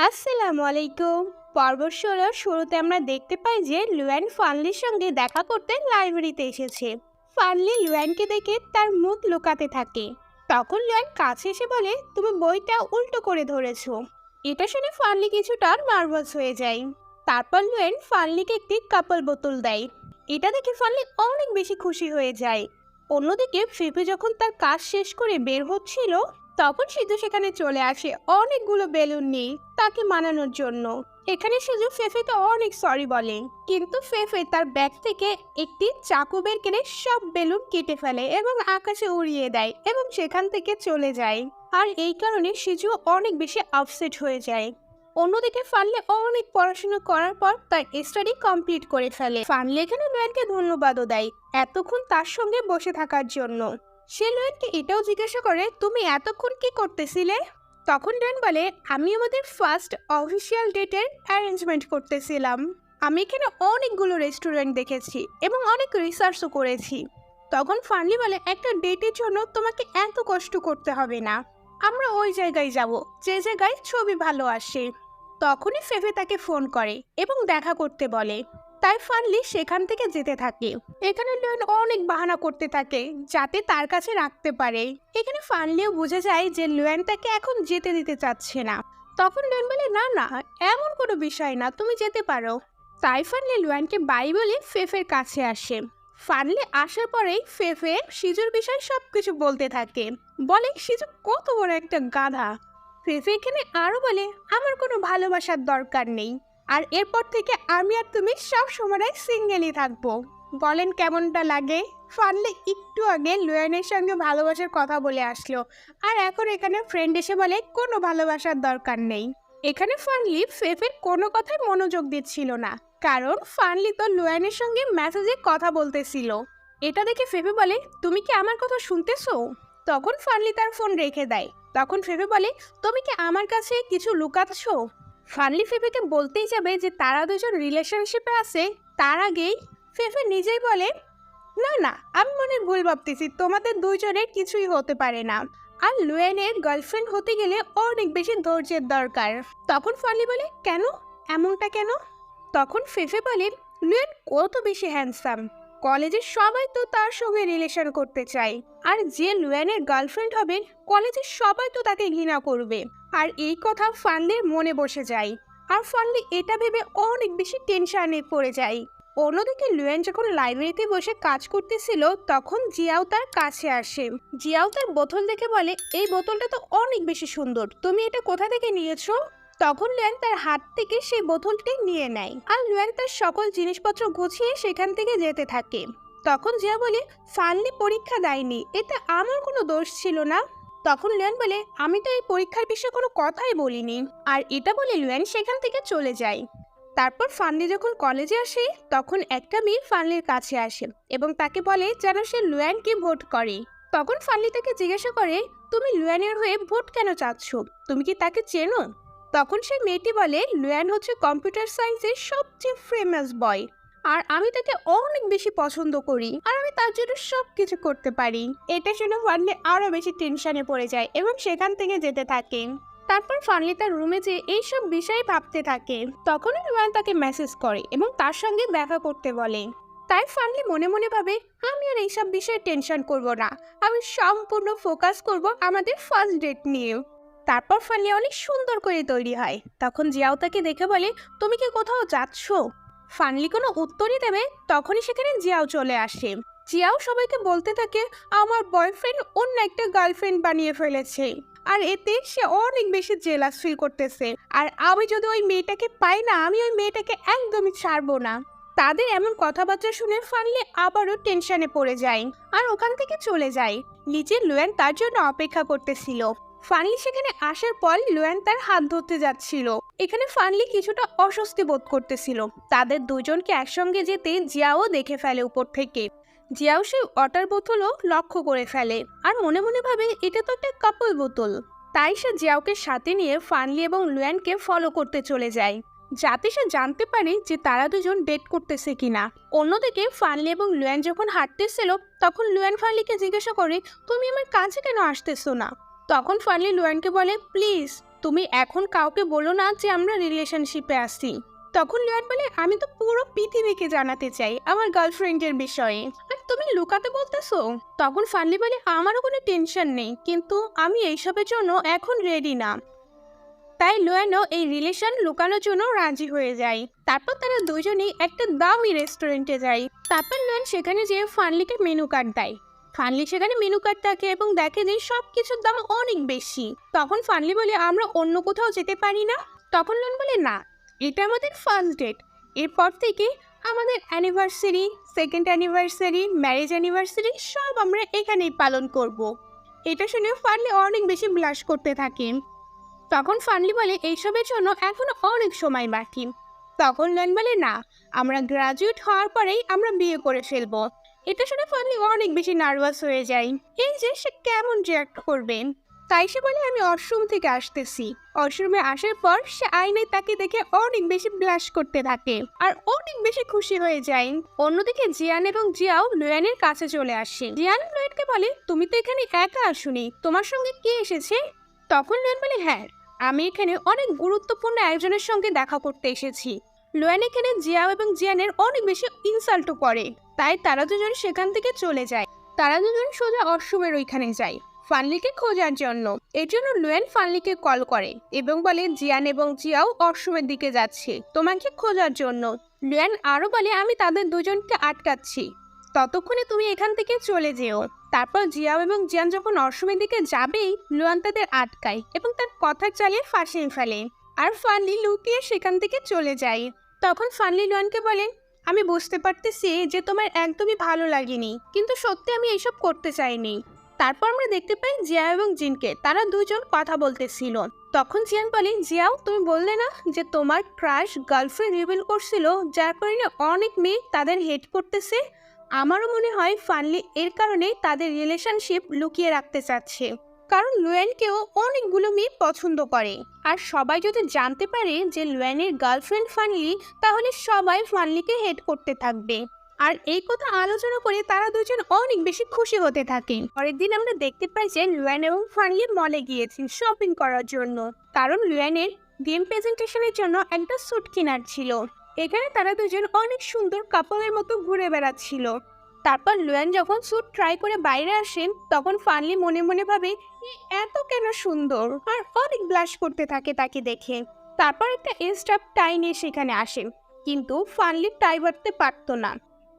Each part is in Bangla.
আসসালামু আলাইকুম। পর্ব ১৬ শুরুতে আমরা দেখতে পাই যে লুয়ান ফানলির সঙ্গে দেখা করতে লাইব্রেরিতে এসেছে। ফানলি লুয়ানকে দেখে তার মুখ লুকাতে থাকে। তখন লুয়ান কাছে এসে বলে, তুমি বইটা উল্টো করে ধরেছো। এটা শুনে ফানলি কিছুটা নার্ভাস হয়ে যায়। তারপর লুয়ান ফানলিকে একটি কাপল বোতল দেয়। এটা দেখে ফানলি অনেক বেশি খুশি হয়ে যায়। অন্যদিকে ফিফি যখন তার কাজ শেষ করে বের হচ্ছিল, তখন সিধু সেখানে চলে আসে অনেকগুলো বেলুন নিয়ে তাকে মানানোর জন্য। এখানে সিধু ফেফেকে অনেক সরি বলে, কিন্তু ফেফে তার ব্যাগ থেকে একটি চাকু বের করে সব বেলুন কেটে ফেলে এবং আকাশে উড়িয়ে দেয় এবং সেখান থেকে চলে যায়। আর এই কারণে সিজু অনেক বেশি আপসেট হয়ে যায়। অন্যদিকে ফানলে অনেক পড়াশোনা করার পর তার স্টাডি কমপ্লিট করে ফেলে। ফানলে এখানে লুয়ানকে ধন্যবাদও দেয় এতক্ষণ তার সঙ্গে বসে থাকার জন্য। সে লুয়েনকে এটাও জিজ্ঞাসা করে, তুমি এতক্ষণ কি করতেছিলে? তখন লুয়েন বলে, আমি আমাদের ফার্স্ট অফিসিয়াল ডেটের অ্যারেঞ্জমেন্ট করতেছিলাম। আমি এখানে অনেকগুলো রেস্টুরেন্ট দেখেছি এবং অনেক রিসার্চও করেছি। তখন ফানলি বলে, একটা ডেটের জন্য তোমাকে এত কষ্ট করতে হবে না। আমরা ওই জায়গায় যাব যে জায়গায় ছবি ভালো আসে। তখনই ফেফে তাকে ফোন করে এবং দেখা করতে বলে। তাই ফানলি সেখান থেকে যেতে থাকে। এখানে লুয়েন অনেক বাহানা করতে থাকে যাতে তার কাছে রাখতে পারে। এখানে ফানলিও বুঝে যায় যে লুয়েন তাকে এখন যেতে দিতে চাচ্ছে না। তখন লুয়েন বলে, না না, এমন কোনো বিষয় না, তুমি যেতে পারো। তাই ফানলি লুয়েনকে বাই বলে ফেফের কাছে আসে। ফানলি আসার পরেই ফেফে সিজুর বিষয়ে সবকিছু বলতে থাকে। বলে সিজু কত বড় একটা গাধা। ফেফে এখানে আরো বলে, আমার কোনো ভালোবাসার দরকার নেই, আর এরপর থেকে আমি আর তুমি সব সময় সিঙ্গেলই থাকবো। বলেন কেমনটা লাগে? ফানলি একটু আগে লুয়ানের সঙ্গে ভালোবাসার কথা বলে আসলো, আর এখন এখানে ফ্রেন্ড এসে বলে কোনো ভালোবাসার দরকার নেই। এখানে ফানলি ফেফের কোনো কথায় মনোযোগ দিচ্ছিল না, কারণ ফানলি তো লুয়ানের সঙ্গে মেসেজে কথা বলতেছিল। এটা দেখে ফেফে বলে, তুমি কি আমার কথা শুনতেছো? তখন ফানলি তার ফোন রেখে দেয়। তখন ফেফে বলে, তুমি কি আমার কাছে কিছু লুকাচ্ছো? ফানলি ফেফেকে বলতেই যাবে যে তারা দুজন রিলেশনশিপে আছে, তার আগেই ফেফে নিজেই বলে, না না, আমি মনে ভুল ভাবতেছি, তোমাদের দুইজনের কিছুই হতে পারে না। আর লুয়েনের গার্লফ্রেন্ড হতে গেলে অনেক বেশি ধৈর্যের দরকার। তখন ফানলি বলে, কেন? এমনটা কেন? তখন ফেফে বলে, লুয়েন কত বেশি হ্যান্ডসাম, কলেজের সবাই তো তার সঙ্গে রিলেশন করতে চায়। আর যে লুয়েনের গার্লফ্রেন্ড হবে, কলেজের সবাই তো তাকে ঘৃণা করবে। আর এই কথা ফানলির মনে বসে যায়, আর ফানলি এটা ভেবে অনেক বেশি টেনশনে পড়ে যায়। অন্যদিকে লুয়েন যখন লাইব্রেরিতে বসে কাজ করতেছিল, তখন জিয়াও তার কাছে আসে। জিয়াও তার বোতল দেখে বলে, এই বোতলটা তো অনেক বেশি সুন্দর, তুমি এটা কোথা থেকে নিয়েছো? তখন লুয়েন তার হাত থেকে সেই বোতলটি নিয়ে নেয়, আর লুয়েন তার সকল জিনিসপত্র গুছিয়ে সেখান থেকে যেতে থাকে। তখন জিয়া বলে, ফানলি পরীক্ষা দেয়নি, এতে আমার কোনো দোষ ছিল না। তখন লুয়েন বলে, আমি তো এই পরীক্ষার বিষয়ে কোনো কথাই বলিনি। আর এটা বলে লুয়েন সেখান থেকে চলে যায়। তারপর ফানলি যখন কলেজে আসে, তখন একটা মেয়ে ফানলির কাছে আসে এবং তাকে বলে যেন সে লুয়েনকে ভোট করে। তখন ফানলি তাকে জিজ্ঞাসা করে, তুমি লুয়েনের হয়ে ভোট কেন চাচ্ছ? তুমি কি তাকে চেনো? তখন সেই মেয়েটি বলে, লুয়েন হচ্ছে কম্পিউটার সায়েন্সের সবচেয়ে ফেমাস বয়, আর আমি তাকে অনেক বেশি পছন্দ করি, আর আমি তার জন্য সবকিছু করতে পারি। এটা শুনে ফানলি আরো বেশি টেনশনে পড়ে যায় এবং সেখান থেকে যেতে থাকে। তারপর ফানলি তার রুমে যেয়ে এইসব বিষয়ে ভাবতে থাকে। তখনই লুয়েন তাকে মেসেজ করে এবং তার সঙ্গে দেখা করতে বলে। তাই ফানলি মনে মনে ভাবে, আমি আর এইসব বিষয়ে টেনশন করব না, আমি সম্পূর্ণ ফোকাস করব আমাদের ফার্স্ট ডেট নিয়ে। তারপর ফানলি অনেক সুন্দর করে তৈরি হয়। তখন জিয়াও তাকে দেখে বলে, তুমি কি কোথাও যাচ্ছ? ফানলি কোনো উত্তরই দেবে তখনই সেখানে জিয়াও চলে আসে। জিয়াও সবাইকে বলতে থাকে, আমার বয়ফ্রেন্ড অন্য একটা গার্লফ্রেন্ড বানিয়ে ফেলেছে, আর এতে সে অনেক বেশি জেলাস ফিল করতেছে, আর আমি যদি ওই মেয়েটাকে পাই না, আমি ওই মেয়েটাকে একদমই ছাড়বো না। তাদের এমন কথাবার্তা শুনে ফানলি আবারও টেনশনে পড়ে যায় আর ওখান থেকে চলে যায়। নিচে লুয়েন তার জন্য অপেক্ষা করতেছিল। ফানলি সেখানে আসার পর লুয়েন তার হাত ধরতে যাচ্ছিল। এখানে ফানলি কিছুটা অস্বস্তি বোধ করতেছিল। তাদের দুজনকে একসঙ্গে যেতে জিয়াও দেখে ফেলে উপর থেকে। জিয়াও সেই ওয়াটার বোতলও লক্ষ্য করে ফেলে আর মনে মনে ভাবে, এটা তো একটা কাপল বোতল। তাই সে জিয়াওকে সাথে নিয়ে ফানলি এবং লুয়েনকে ফলো করতে চলে যায়, যাতে সে জানতে পারে যে তারা দুজন ডেট করতেছে কিনা। অন্যদিকে ফানলি এবং লুয়েন যখন হাঁটতেছিল, তখন লুয়েন ফানলিকে জিজ্ঞাসা করে, তুমি আমার কাছে কেন আসতেছো না? তখন ফানলি লুয়েনকে বলে, প্লিজ তুমি এখন কাউকে বলো না যে আমরা রিলেশনশিপে আছি। তখন লিওন বলে আমি তো পুরো পৃথিবীকে জানাতে চাই আমার গার্লফ্রেন্ডের বিষয়ে, আর তুমি লুকাতে বলতেছো। তখন ফানলি বলে আমারও কোনো টেনশন নেই, কিন্তু আমি এইসবের জন্য এখন রেডি না। তাই লুয়েনও এই রিলেশন লুকানোর জন্য রাজি হয়ে যায়। তারপর তারা দুজনেই একটা দামি রেস্টুরেন্টে যায়। তারপর লুয়েন সেখানে যেয়ে ফানলিকে মেনু কার্ড দেয়। ফানলি সেখানে মেনু কার্ড দেখে এবং দেখে যে সবকিছুর দাম অনেক বেশি। তখন ফানলি বলে আমরা অন্য কোথাও যেতে পারি না। তখন লুয়েন বলে না, এটা আমাদের ফার্স্ট ডেট, এরপর থেকে আমাদের anniversary, second anniversary, marriage anniversary সব আমরা এখানেই পালন করব। এটা শুনে ফানলি অনেক বেশি ব্লাশ করতে থাকে। তখন ফানলি বলে এইসবের জন্য এখনো অনেক সময় বাকি। তখন লুয়েন বলে না, আমরা গ্রাজুয়েট হওয়ার পরেই আমরা বিয়ে করে ফেলবো। এটা শুনে ফানলি অনেক বেশি নার্ভাস হয়ে যায়, এই যে সে কেমন রিয়াক্ট করবে। তাই সে বলে আমি ওয়াশরুম থেকে আসতেছি। ওয়াশরুমে আসার পর সে আয়নায় তাকে দেখে অনেক বেশি ব্লাশ করতে থাকে আর অনেক বেশি খুশি হয়ে যায়। অন্যদিকে জিয়ান এবং জিয়াও লুয়েনের কাছে চলে আসে। জিয়ান লুয়েনকে বলে তুমি তো এখানে একা আসোনি, তোমার সঙ্গে কে এসেছে? তখন লুয়েন বলে হ্যাঁ, আমি এখানে অনেক গুরুত্বপূর্ণ একজনের সঙ্গে দেখা করতে এসেছি। লুয়েন এখানে জিয়াও এবং জিয়ানের অনেক বেশি ইনসাল্টও করে, তাই তারা দুজন সেখান থেকে চলে যায়। তারা দুজন সোজা ওয়াশরুমের ওইখানে যায় ফানলিকে খোঁজার জন্য। এর জন্য লুয়েন ফানলিকে কল করে এবং বলে জিয়ান এবং জিয়াও ওয়াশরুমের দিকে যাচ্ছে তোমাকে খোঁজার জন্য। লুয়েন আরও বলে আমি তাদের দুজনকে আটকাচ্ছি, ততক্ষণে তুমি এখান থেকে চলে যেও। তারপর জিয়াও এবং জিয়ান যখন ওয়াশরুমের দিকে যাবেই লুয়ান তাদের আটকায় এবং তার কথার চালিয়ে ফাঁসিয়ে ফেলে, আর ফানলি লুকিয়ে সেখান থেকে চলে যায়। তখন ফানলি লুয়ানকে বলে আমি বুঝতে পারতেছি যে তোমার একদমই ভালো লাগেনি, কিন্তু সত্যি আমি এইসব করতে চাইনি। তারপর আমরা দেখতে পাই জিয়া এবং জিনকে, তারা দুজন কথা বলতেছিল। তখন জিয়ান বলে জিয়াও তুমি বললে না যে তোমার ক্রাশ গার্লফ্রেন্ড রিভিল করছিল, যার কারণে অনেক মেয়ে তাদের হেট করতেছে। আমারও মনে হয় ফানলি এর কারণে তাদের রিলেশনশিপ লুকিয়ে রাখতে চাচ্ছে, কারণ লুয়েনকেও অনেকগুলো মেয়ে পছন্দ করে। আর সবাই যদি জানতে পারে যে লুয়েনের গার্লফ্রেন্ড ফানলি, তাহলে সবাই ফানলিকে হেট করতে থাকবে। আর এই কথা আলোচনা করে তারা দুজন অনেক বেশি খুশি হতে থাকে। পরের দিন আমরা দেখতে পাই যে লুয়েন এবং ফানলি মলে গিয়েছে শপিং করার জন্য, কারণ লুয়েনের গেম প্রেজেন্টেশনের জন্য একটা স্যুট কেনার ছিল। এখানে তারা দুজন অনেক সুন্দর কাপলের মতো ঘুরে বেড়াচ্ছিল। তারপর লুয়েন যখন স্যুট ট্রাই করে বাইরে আসেন, তখন ফানলি মনে মনে ভাবে এত কেন সুন্দর, আর অনেক ব্লাশ করতে থাকে তাকে দেখে। তারপর একটা স্টাফ টাই নিয়ে সেখানে আসেন, কিন্তু ফানলি টাই বাঁধতে পারতো না।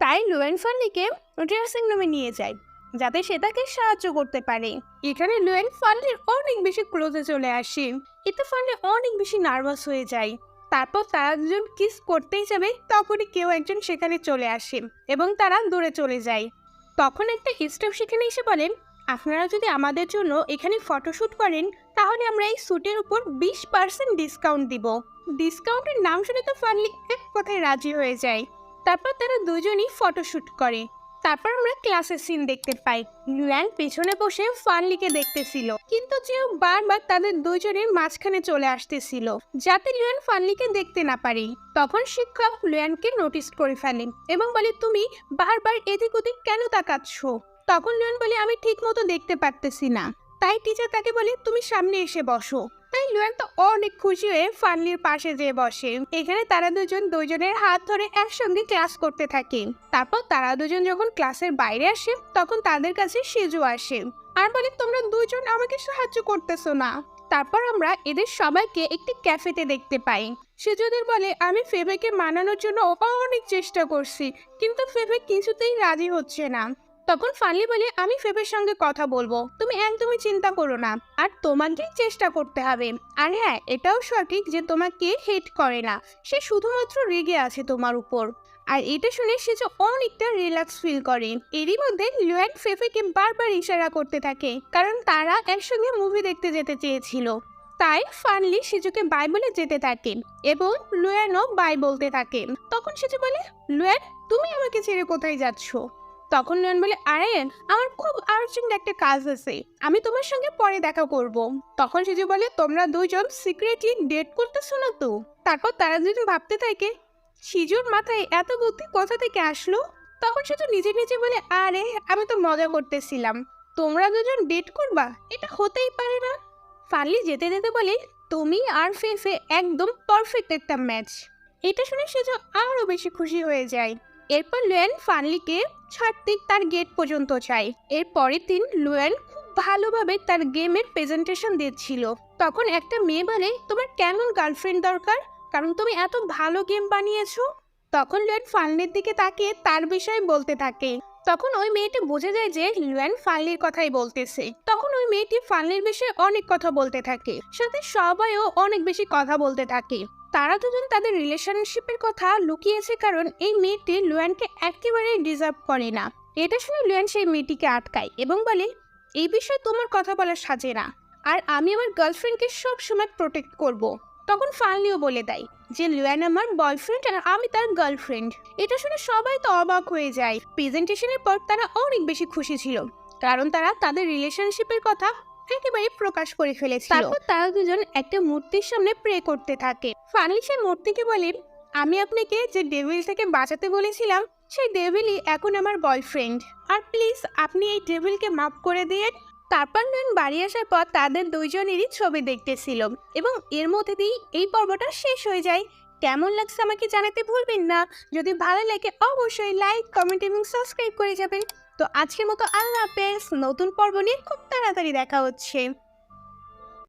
তাই লুয়েন ফানলিকে ড্রেসিং রুমে নিয়ে যায় যাতে সে তাকে সাহায্য করতে পারে। এখানে লুয়েন ফানলির অনেক বেশি ক্লোজে চলে আসে, এতে ফানলি অনেক বেশি নার্ভাস হয়ে যায়। তারপর তারা দুজন কিস করতেই যাবে, তখনই কেউ একজন সেখানে চলে আসে এবং তারা দূরে চলে যায়। তখন একটা স্টাফ সেখানে এসে বলেন আপনারা যদি আমাদের জন্য এখানে ফটোশ্যুট করেন, তাহলে আমরা এই স্যুটের উপর 20% ডিসকাউন্ট দিব। ডিসকাউন্টের নাম শুনে তো ফানলি এক কথায় রাজি হয়ে যায়। তারপর তারা দুজনই ফটোশ্যুট করে। তারপর আমরা ক্লাসের সিন দেখতে পাই। লুয়ান পেছনে বসে ফানলিকে দেখতেছিল, কিন্তু যেও বারবার তাদের দুজনের মাঝখানে চলে আসতেছিল যাতে লুয়ান ফানলিকে দেখতে না পারে। তখন শিক্ষক লুয়ানকে নোটিস করে ফেলেন এবং বলে তুমি বারবার এদিক ওদিক কেন তাকাচ্ছ? তখন লুয়ান বলে আমি ঠিক মতো দেখতে পারতেছি না। তাই টিচার তাকে বলে তুমি সামনে এসে বসো। তাই লুয়ান তো অনেক খুশি হয়ে ফানলির পাশে যেয়ে বসে। এখানে তারা দুজনের হাত ধরে একসঙ্গে ক্লাস করতে থাকে। তারপর তারা দুজন যখন ক্লাসের বাইরে আসে, তখন তাদের কাছে সিজু আসে আর বলে তোমরা দুজন আমাকে সাহায্য করতেছো না। তারপর আমরা এদের সবাইকে একটি ক্যাফেতে দেখতে পাই। সিজুদের বলে আমি ফেবেকে মানানোর জন্য অনেক চেষ্টা করছি, কিন্তু ফেবে কিছুতেই রাজি হচ্ছে না। তখন ফানলি বলে আমি ফেবের সঙ্গে কথা বলবো, তুমি একদমই চিন্তা করো না, আর তোমাকেই চেষ্টা করতে হবে। আর হ্যাঁ, এটাও সঠিক যে তোমাকে হেট করে না, সে শুধুমাত্র রেগে আছে তোমার উপর। আর এটা শুনে সে যে অনেকটা রিল্যাক্স ফিল করে। এরই মধ্যে লুয়েন ফেফেকে বারবার ইশারা করতে থাকে, কারণ তারা একসঙ্গে মুভি দেখতে যেতে চেয়েছিল। তাই ফানলি সিজুকে বাই বলে যেতে থাকে এবং লুয়েনও বাই বলতে থাকে। তখন সিজু বলে লুয়েন তুমি আমাকে ছেড়ে কোথায় যাচ্ছ? তখন লুয়েন বলে আরে আমার খুব আর্জেন্ট একটা কাজ আছে, আমি তোমার সঙ্গে পরে দেখা করব। তখন সিজু বলে তোমরা দুইজন সিক্রেটলি ডেট করতেছো না তো? তারপর তারা দুজন ভাবতে থাকে সিজুর মাথায় এত বুদ্ধি কোথা থেকে আসলো। তখন সিজু নিজে নিজে বলে আরে আমি তো মজা করতেছিলাম, তোমরা দুজন ডেট করবা এটা হতেই পারে না। ফানলি যেতে যেতে বলে তুমি আর ফেফে একদম পারফেক্ট একটা ম্যাচ। এটা শুনে সেজো আরো বেশি খুশি হয়ে যায়। এরপর লুয়েন ফানলিকে ছাড়তে তার গেট পর্যন্ত যায়। এর পরের দিন লুয়েন খুব ভালোভাবে তার গেমের প্রেজেন্টেশন দিচ্ছিল। তখন একটা মেয়ে বলে, তোমার কেমন গার্লফ্রেন্ড দরকার, কারণ তুমি এত ভালো গেম বানিয়েছো। তখন লুয়েন ফানলির দিকে তাকিয়ে তার বিষয়ে বলতে থাকে। তখন ওই মেয়েটি বুঝে যায় যে লুয়েন ফানলির কথাই বলতেছে। তখন ওই মেয়েটি ফানলির বিষয়ে অনেক কথা বলতে থাকে, সাথে সবাইও অনেক বেশি কথা বলতে থাকে। তারা দুজন তাদের রিলেশনশিপের কথা লুকিয়েছে কারণ এই মেয়েটি লুয়েনকে একেবারেই ডিজার্ভ করে না। এটা শুনে লুয়েন সেই মেয়েটিকে আটকায় এবং বলে, এই বিষয়ে তোমার কথা বলা সাজে না, আর আমি আমার গার্লফ্রেন্ডকে সব সময় প্রোটেক্ট করব। তখন ফানলিও বলে দেয় যে লুয়েন আমার বয়ফ্রেন্ড আর আমি তার গার্লফ্রেন্ড। এটা শুনে সবাই তো অবাক হয়ে যায়। প্রেজেন্টেশনের পর তারা অনেক বেশি খুশি ছিল, কারণ তারা তাদের রিলেশনশিপের কথা একেবারে প্রকাশ করে ফেলেছিল। তারপর তারা দুজন একটা মূর্তির সামনে প্রে করতে থাকে। ফানলি সেই মূর্তিকে বলে, আমি আপনাকে যে ডেভিল থেকে বাঁচাতে বলেছিলাম সেই ডেভিলই এখন আমার বয়ফ্রেন্ড, আর প্লিজ আপনি এই ডেভিলকে মাফ করে দিয়ে। তারপর লুয়েন বাড়ি আসার পর তাদের দুইজনেরই ছবি দেখতেছিল এবং এর মধ্যে দিয়েই এই পর্বটা শেষ হয়ে যায়। কেমন লাগছে আমাকে জানাতে ভুলবেন না। যদি ভালো লাগে অবশ্যই লাইক, কমেন্ট এবং সাবস্ক্রাইব করে যাবেন। তো আজকের মতো আল্লাহ হাফেজ। নতুন পর্ব নিয়ে খুব তাড়াতাড়ি দেখা হচ্ছে।